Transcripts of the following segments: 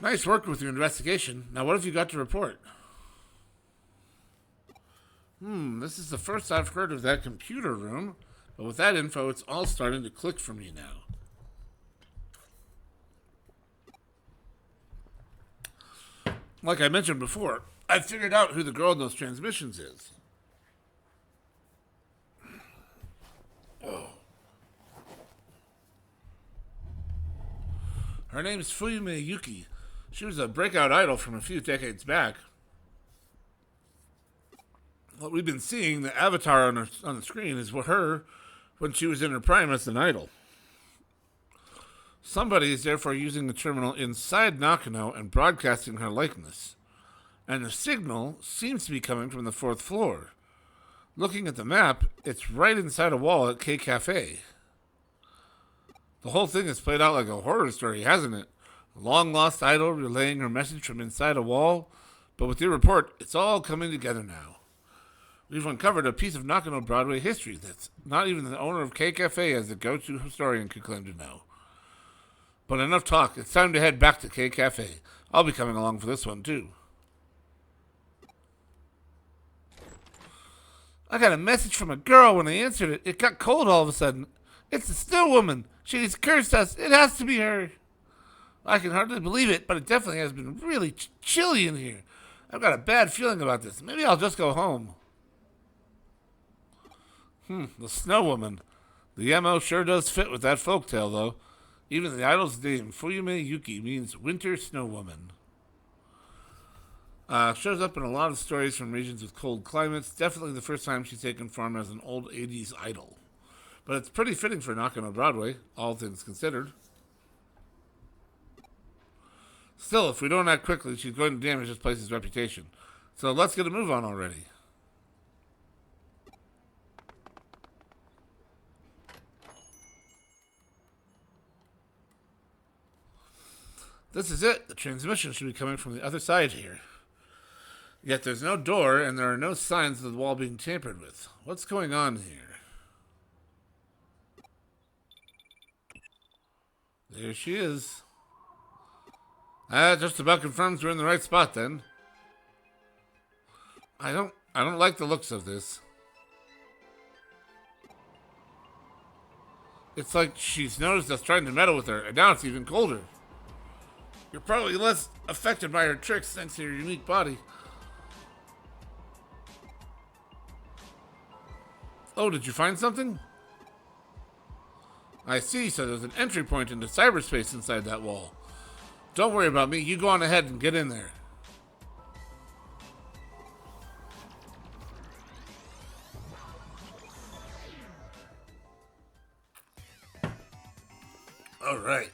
Nice work with your investigation. Now what have you got to report? This is the first I've heard of that computer room, but with that info, it's all starting to click for me now. Like I mentioned before, I figured out who the girl in those transmissions is. Oh. Her name's Fuyume Yuki. She was a breakout idol from a few decades back. What we've been seeing, the avatar on the screen, is her when she was in her prime as an idol. Somebody is therefore using the terminal inside Nakano and broadcasting her likeness. And the signal seems to be coming from the 4th floor. Looking at the map, it's right inside a wall at K Cafe. The whole thing has played out like a horror story, hasn't it? A long-lost idol relaying her message from inside a wall. But with your report, it's all coming together now. We've uncovered a piece of Nakano Broadway history that's not even the owner of K Cafe as the go-to historian could claim to know. But enough talk. It's time to head back to K Cafe. I'll be coming along for this one, too. I got a message from a girl. When I answered it, it got cold all of a sudden. It's the Snow Woman. She's cursed us. It has to be her. I can hardly believe it, but it definitely has been really chilly in here. I've got a bad feeling about this. Maybe I'll just go home. The Snow Woman. The MO sure does fit with that folktale, though. Even the idol's name, Fuyume Yuki, means Winter Snow Woman. Shows up in a lot of stories from regions with cold climates. Definitely the first time she's taken form as an old 80s idol. But it's pretty fitting for Nakano Broadway, all things considered. Still, if we don't act quickly, she's going to damage this place's reputation. So let's get a move on already. This is it. The transmission should be coming from the other side here. Yet there's no door, and there are no signs of the wall being tampered with. What's going on here? There she is. That just about confirms we're in the right spot, then. I don't like the looks of this. It's like she's noticed us trying to meddle with her, and now it's even colder. You're probably less affected by her tricks thanks to your unique body. Oh, did you find something? I see, so there's an entry point into cyberspace inside that wall. Don't worry about me, you go on ahead and get in there. Alright.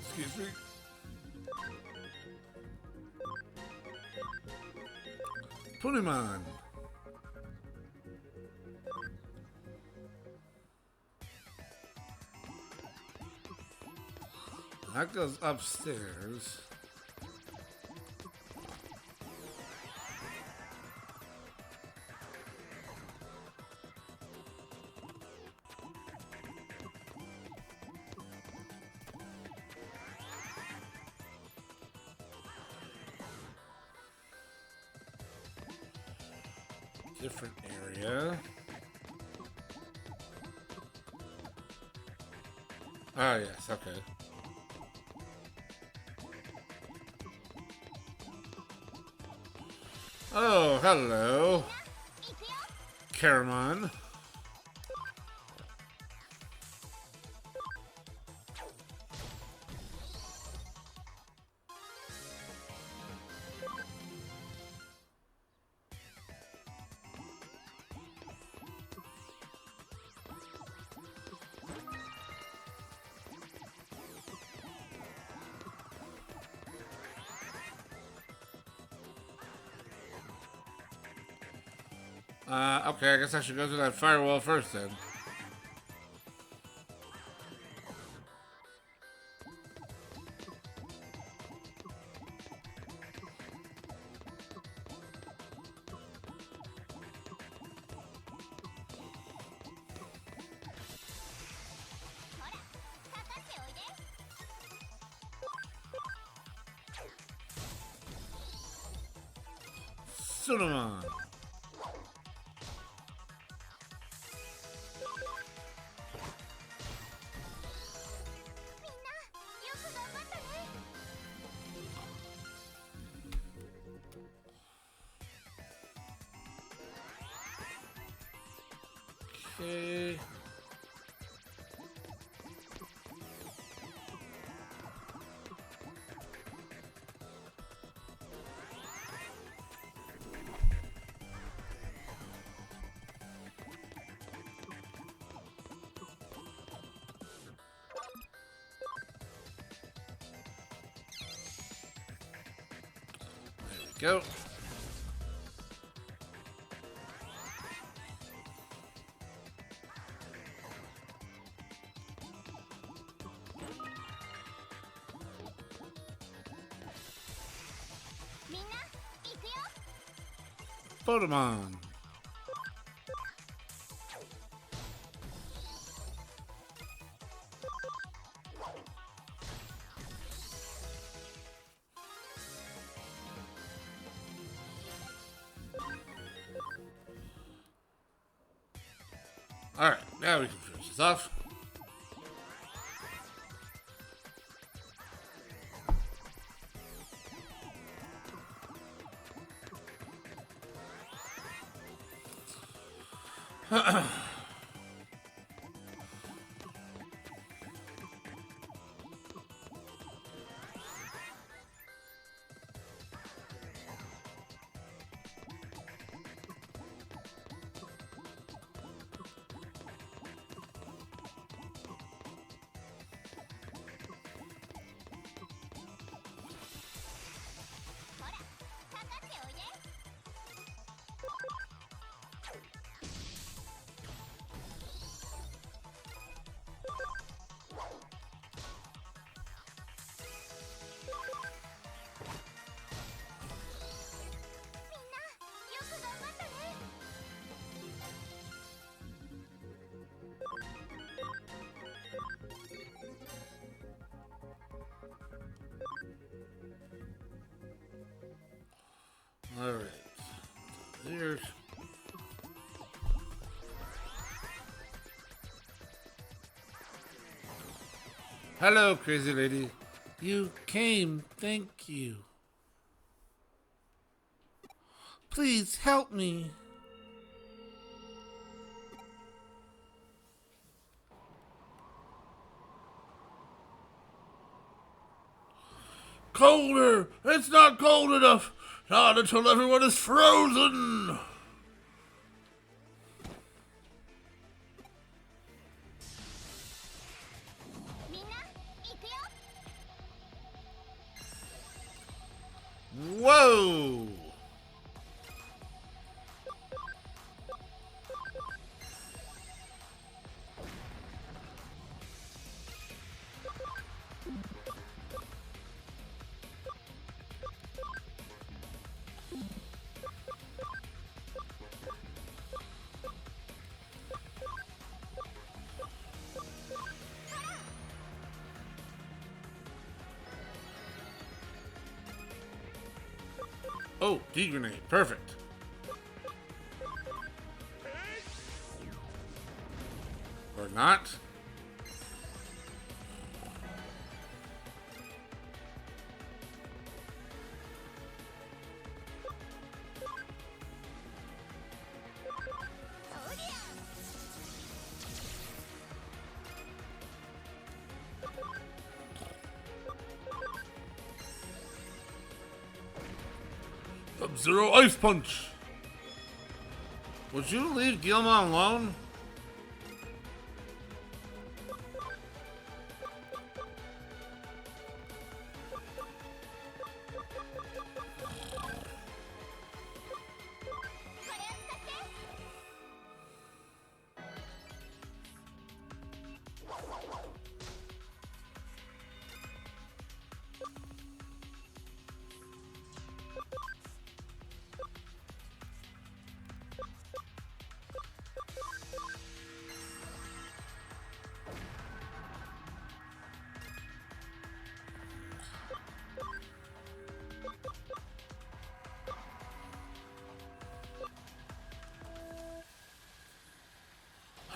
Excuse me. Frigimon. That goes upstairs. Different area. Ah, yes, okay. Oh, hello. Caramon. Okay, I guess I should go through that firewall first then. Cinnamon. Okay. Go. Pokemon. Alright, now we can finish this off. Alright. Here's... Hello, crazy lady. You came, thank you. Please help me. Colder! It's not cold enough! Not until everyone is frozen! Whoa! Oh, D-grenade. Perfect. Or not. Sub-Zero Ice Punch! Would you leave Gilmon alone?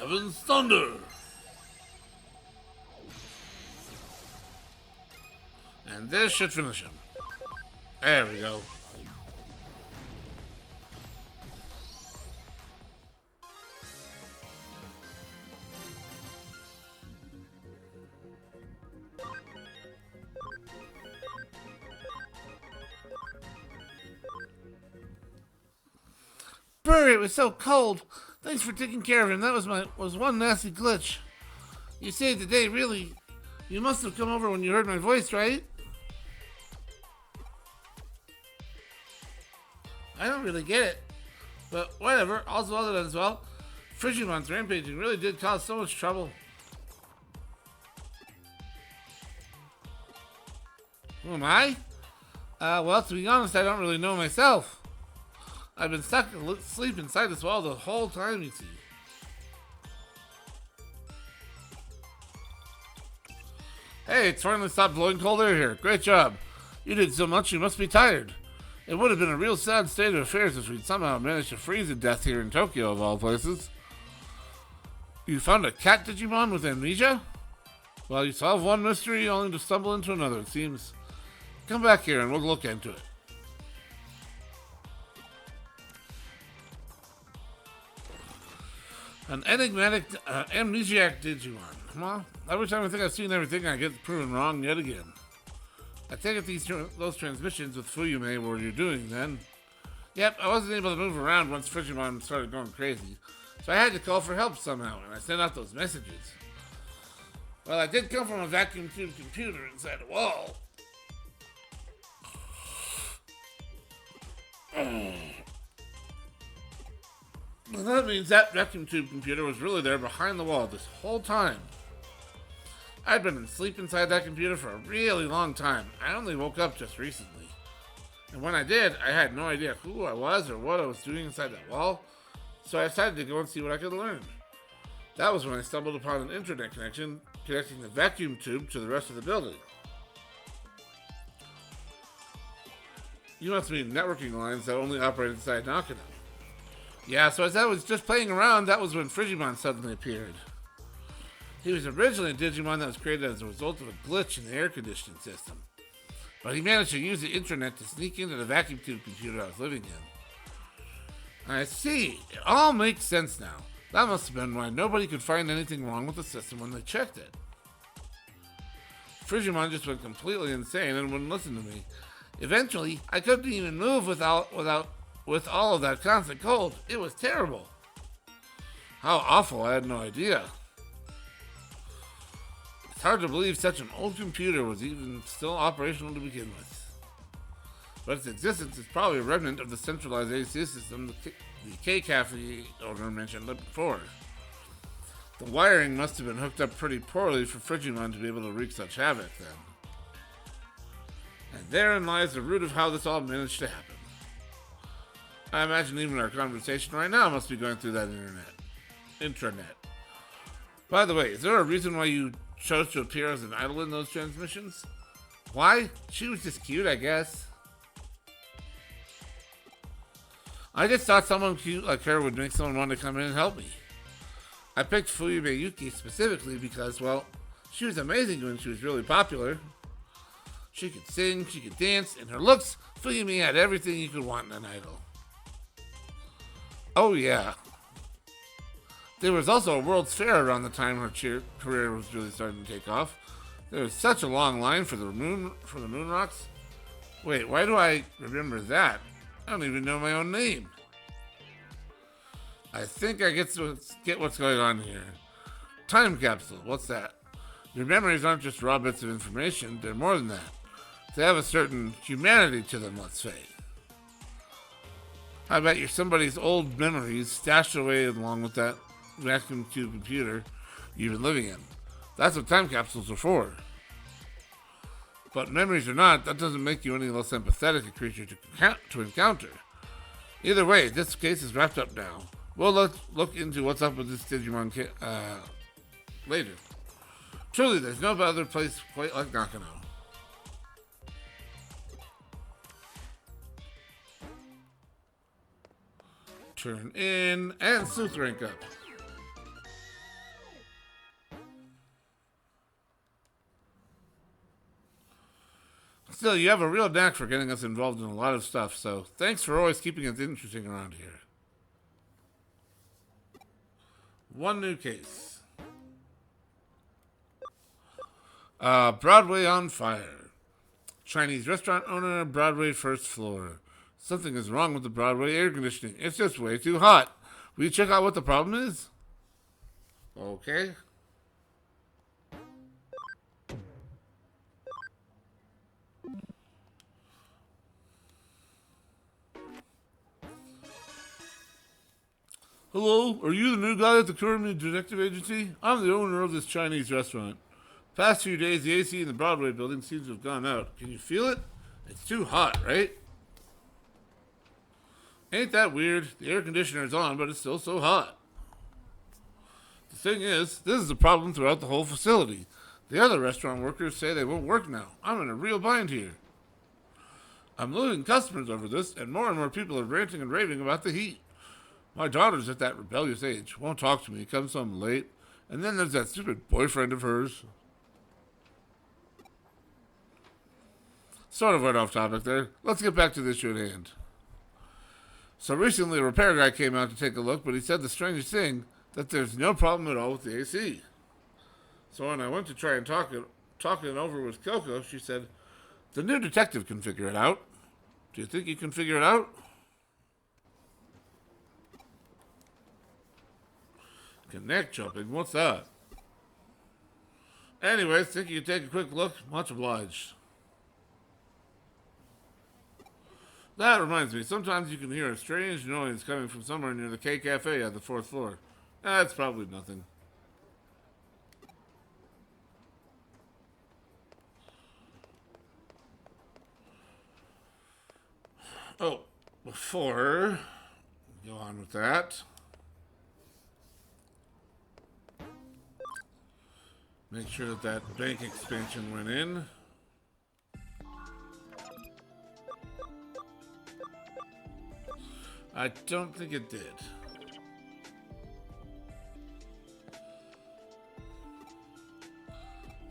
Heaven's thunder. And this should finish him. There we go. Burry, it was so cold. Thanks for taking care of him. That was one nasty glitch. You saved the day, really. You must have come over when you heard my voice, right? I don't really get it. But whatever, all's well that ends well. Frigimon's rampaging really did cause so much trouble. Who am I? Well, to be honest, I don't really know myself. I've been stuck asleep inside this wall the whole time, you see. Hey, it's finally stopped blowing cold air here. Great job. You did so much, you must be tired. It would have been a real sad state of affairs if we'd somehow managed to freeze to death here in Tokyo, of all places. You found a cat Digimon with amnesia? Well, you solved one mystery only to stumble into another, it seems. Come back here and we'll look into it. An enigmatic amnesiac Digimon. Well, every time I think I've seen everything, I get proven wrong yet again. I take it those transmissions with Fuyume were you doing then? Yep, I wasn't able to move around once Frigimon started going crazy, so I had to call for help somehow, and I sent out those messages. Well, I did come from a vacuum tube computer inside a wall. Well, that means that vacuum tube computer was really there behind the wall this whole time. I'd been asleep inside that computer for a really long time. I only woke up just recently. And when I did, I had no idea who I was or what I was doing inside that wall, so I decided to go and see what I could learn. That was when I stumbled upon an internet connection connecting the vacuum tube to the rest of the building. You must mean networking lines that only operate inside Nakano. Yeah, so as I was just playing around, that was when Frigimon suddenly appeared. He was originally a Digimon that was created as a result of a glitch in the air conditioning system. But he managed to use the internet to sneak into the vacuum tube computer I was living in. I see. It all makes sense now. That must have been why nobody could find anything wrong with the system when they checked it. Frigimon just went completely insane and wouldn't listen to me. Eventually, I couldn't even move with all of that constant cold. It was terrible. How awful, I had no idea. It's hard to believe such an old computer was even still operational to begin with. But its existence is probably a remnant of the centralized AC system the K-Cafe owner mentioned before. The wiring must have been hooked up pretty poorly for Frigimon to be able to wreak such havoc then. And therein lies the root of how this all managed to happen. I imagine even our conversation right now must be going through that intranet. By the way, is there a reason why you chose to appear as an idol in those transmissions? Why? She was just cute, I guess. I just thought someone cute like her would make someone want to come in and help me. I picked Fuyume Yuki specifically because, well, she was amazing when she was really popular. She could sing, she could dance, and her looks, Fuyume had everything you could want in an idol. Oh yeah. There was also a World's Fair around the time her career was really starting to take off. There was such a long line for the moon rocks. Wait, why do I remember that? I don't even know my own name. I think I get what's going on here. Time capsule, what's that? Your memories aren't just raw bits of information, they're more than that. They have a certain humanity to them, let's say. I bet you're somebody's old memories stashed away along with that vacuum tube computer you've been living in. That's what time capsules are for. But memories or not, that doesn't make you any less empathetic a creature to encounter. Either way, this case is wrapped up now. We'll look into what's up with this Digimon later. Truly, there's no other place quite like Nakano. Turn in and Sleuth rank up. Still, you have a real knack for getting us involved in a lot of stuff, so thanks for always keeping it interesting around here. One new case. Broadway on fire. Chinese restaurant owner, Broadway first floor. Something is wrong with the Broadway air conditioning. It's just way too hot. Will you check out what the problem is? Okay. Hello, are you the new guy at the Kurumi Detective Agency? I'm the owner of this Chinese restaurant. Past few days, the AC in the Broadway building seems to have gone out. Can you feel it? It's too hot, right? Ain't that weird? The air conditioner is on, but it's still so hot. The thing is, this is a problem throughout the whole facility. The other restaurant workers say they won't work now. I'm in a real bind here. I'm losing customers over this, and more people are ranting and raving about the heat. My daughter's at that rebellious age. Won't talk to me, comes home late. And then there's that stupid boyfriend of hers. Sort of went off topic there. Let's get back to the issue at hand. So recently a repair guy came out to take a look, but he said the strangest thing, that there's no problem at all with the AC. So when I went to try and talk it over with Coco, she said, the new detective can figure it out. Do you think you can figure it out? Neck jumping, what's that? Anyways, think you could take a quick look? Much obliged. That reminds me, sometimes you can hear a strange noise coming from somewhere near the K Cafe at the 4th floor. That's probably nothing. Oh, before we go on with that, make sure that that bank expansion went in. I don't think it did.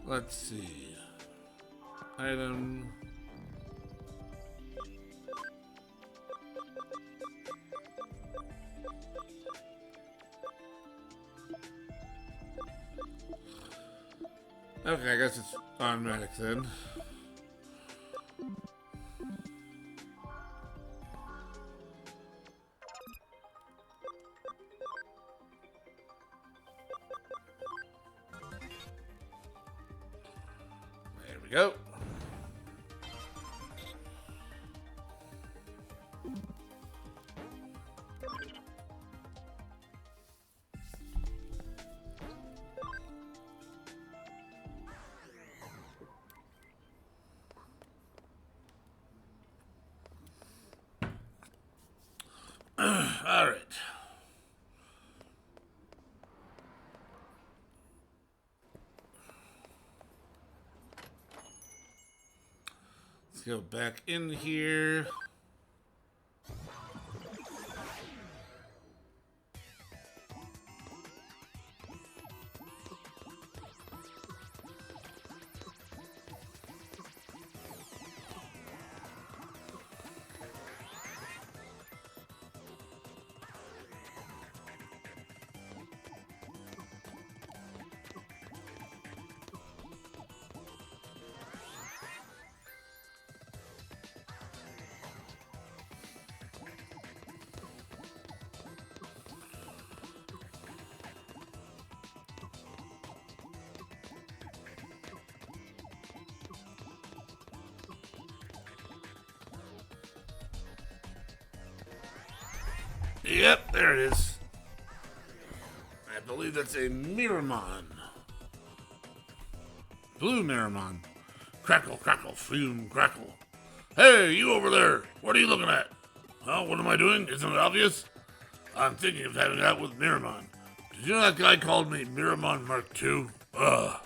Let's see. Item. Okay, I guess it's automatic then. There we go. All right. Let's go back in here. Yep, there it is. I believe that's a Meramon. Blue Meramon. Crackle, crackle, fume, crackle. Hey, you over there. What are you looking at? Huh? What am I doing? Isn't it obvious? I'm thinking of having out with Meramon. Did you know that guy called me Meramon Mark II? Ugh.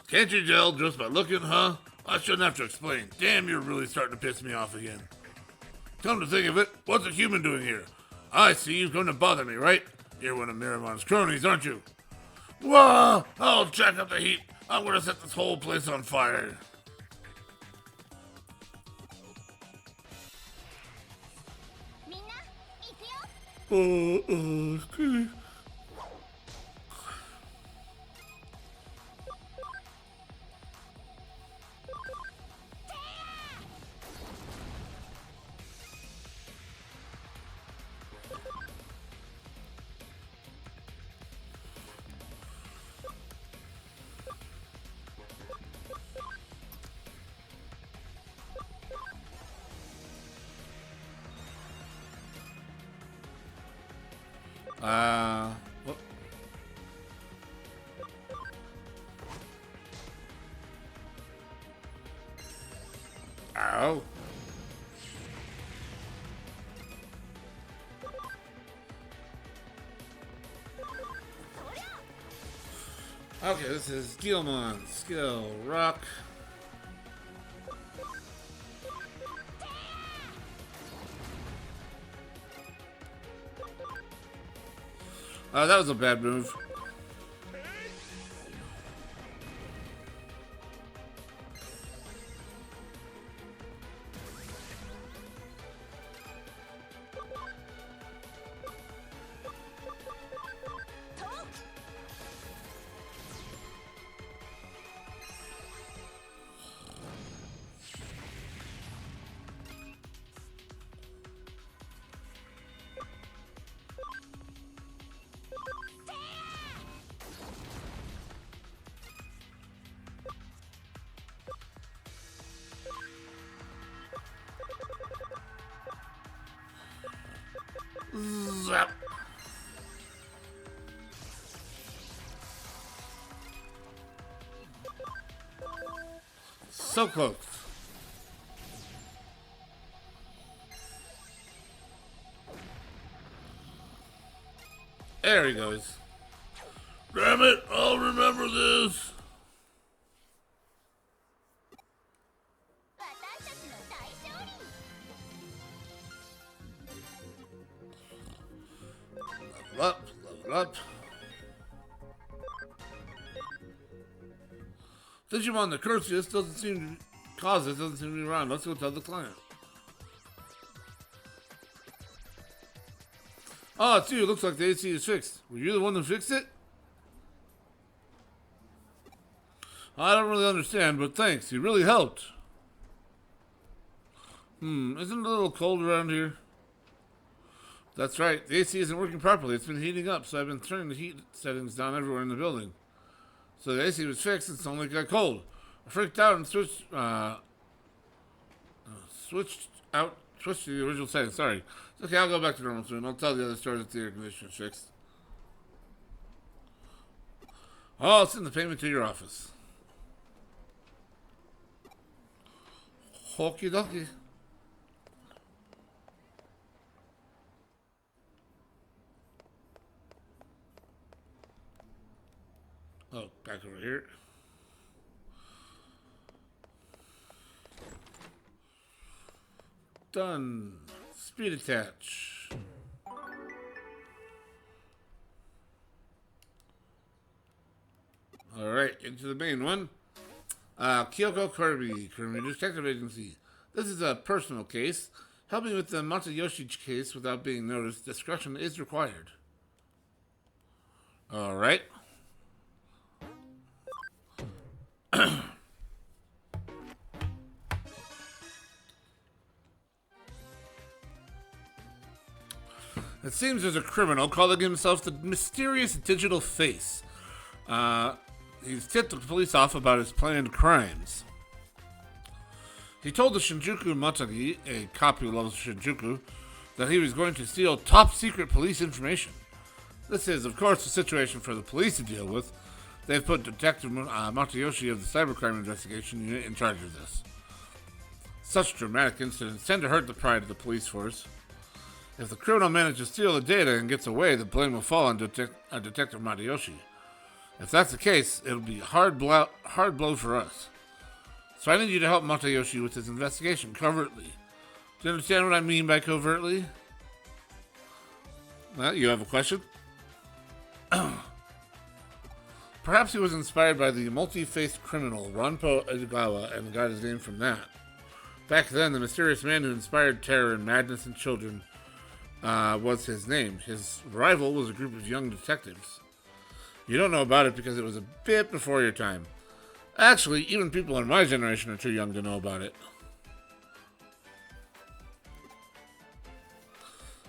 Can't you tell just by looking, huh? I shouldn't have to explain. Damn, you're really starting to piss me off again. Come to think of it, what's a human doing here? I see you've come to bother me, right? You're one of Miramon's cronies, aren't you? Whoa! I'll jack up the heat. I'm gonna set this whole place on fire. Excuse me. What? Ow. Okay, this is Gilmon. Skill, rock. That was a bad move. Zap. So close. There he goes. Damn it, I'll remember this. Level up. Frigimon, the Curtius doesn't seem to be around. Let's go tell the client. Oh, it's you. Looks like the AC is fixed. Were you the one who fixed it? I don't really understand, but thanks. You really helped. Isn't it a little cold around here? That's right. The AC isn't working properly. It's been heating up, so I've been turning the heat settings down everywhere in the building. So the AC was fixed and suddenly got cold. I freaked out and switched to the original settings. Sorry. It's okay, I'll go back to normal soon. I'll tell the other stores that the air conditioner's fixed. Oh, it's in the payment to your office. Okie dokie. Oh, back over here. Done. Speed attach. Alright, into the main one. Kyoko Kirby, Detective Agency. This is a personal case. Help me with the Matayoshi case without being noticed. Discretion is required. Alright. It seems there's a criminal calling himself the Mysterious Digital Face. He's tipped the police off about his planned crimes. He told the Shinjuku Matagi, a cop who loves Shinjuku, that he was going to steal top-secret police information. This is, of course, a situation for the police to deal with. They've put Detective Matayoshi of the Cybercrime Investigation Unit in charge of this. Such dramatic incidents tend to hurt the pride of the police force. If the criminal manages to steal the data and gets away, the blame will fall on Detective Matayoshi. If that's the case, it'll be a hard blow for us. So I need you to help Matayoshi with his investigation covertly. Do you understand what I mean by covertly? Well, you have a question? Perhaps he was inspired by the multi-faced criminal Ranpo Edogawa and got his name from that. Back then, the mysterious man who inspired terror and madness in children was his name. His rival was a group of young detectives. You don't know about it because it was a bit before your time. Actually, even people in my generation are too young to know about it.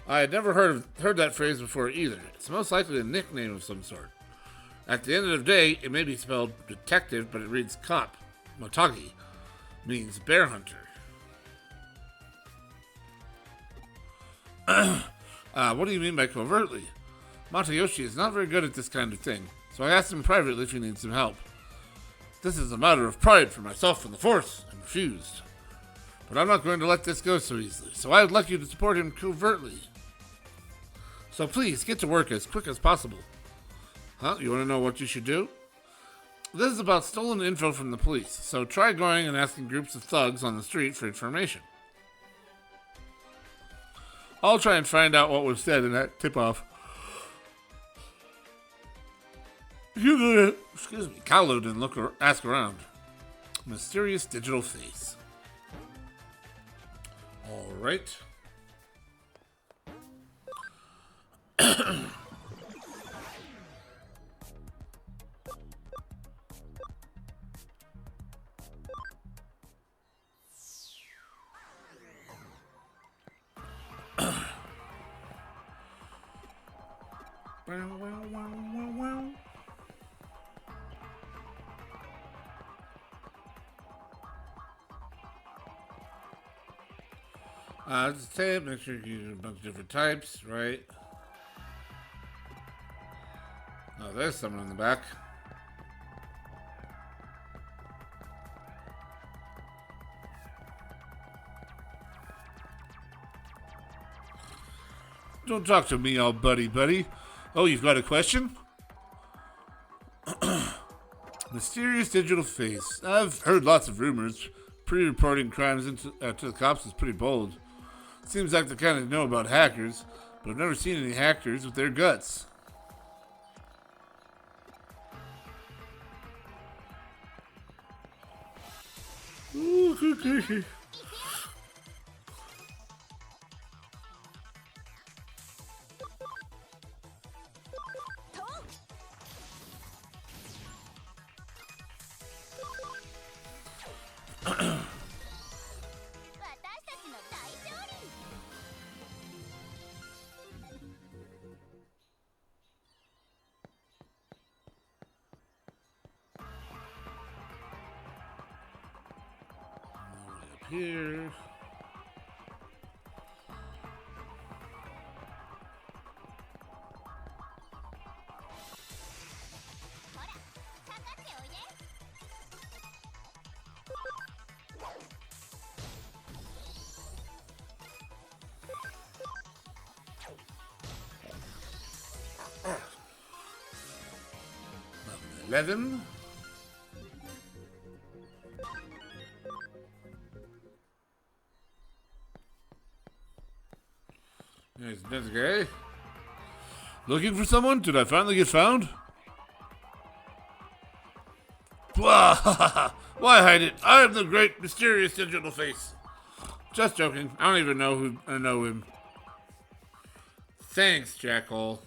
I had never heard that phrase before either. It's most likely a nickname of some sort. At the end of the day, it may be spelled detective, but it reads cop. Motagi means bear hunter. What do you mean by covertly? Matayoshi is not very good at this kind of thing, so I asked him privately if he needs some help. This is a matter of pride for myself and the Force, and refused. But I'm not going to let this go so easily, so I would like you to support him covertly. So please, get to work as quick as possible. Huh? You want to know what you should do? This is about stolen info from the police, so try going and asking groups of thugs on the street for information. I'll try and find out what was said in that tip-off. Excuse me. Kaolo didn't ask around. Mysterious digital face. All right. Just tape, make sure you use a bunch of different types, right? Oh, there's someone in the back. Don't talk to me all buddy. Oh, you've got a question? Mysterious digital face. I've heard lots of rumors. Pre-reporting crimes to the cops is pretty bold. Seems like they kind of know about hackers, but I've never seen any hackers with their guts. Ooh, here. Level 11. There's this guy. Looking for someone? Did I finally get found? Why hide it? I am the great mysterious digital face. Just joking. I don't even know I know him. Thanks, Jackhole.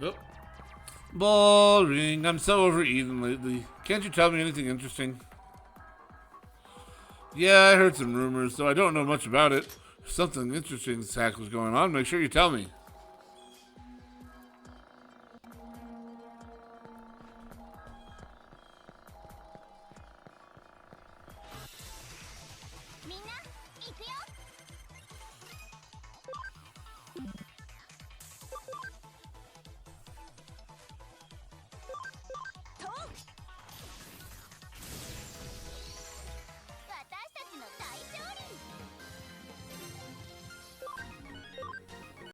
Oh. Boring. I'm so overeaten lately. Can't you tell me anything interesting? Yeah, I heard some rumors, though I don't know much about it. If something interesting hack was going on, make sure you tell me.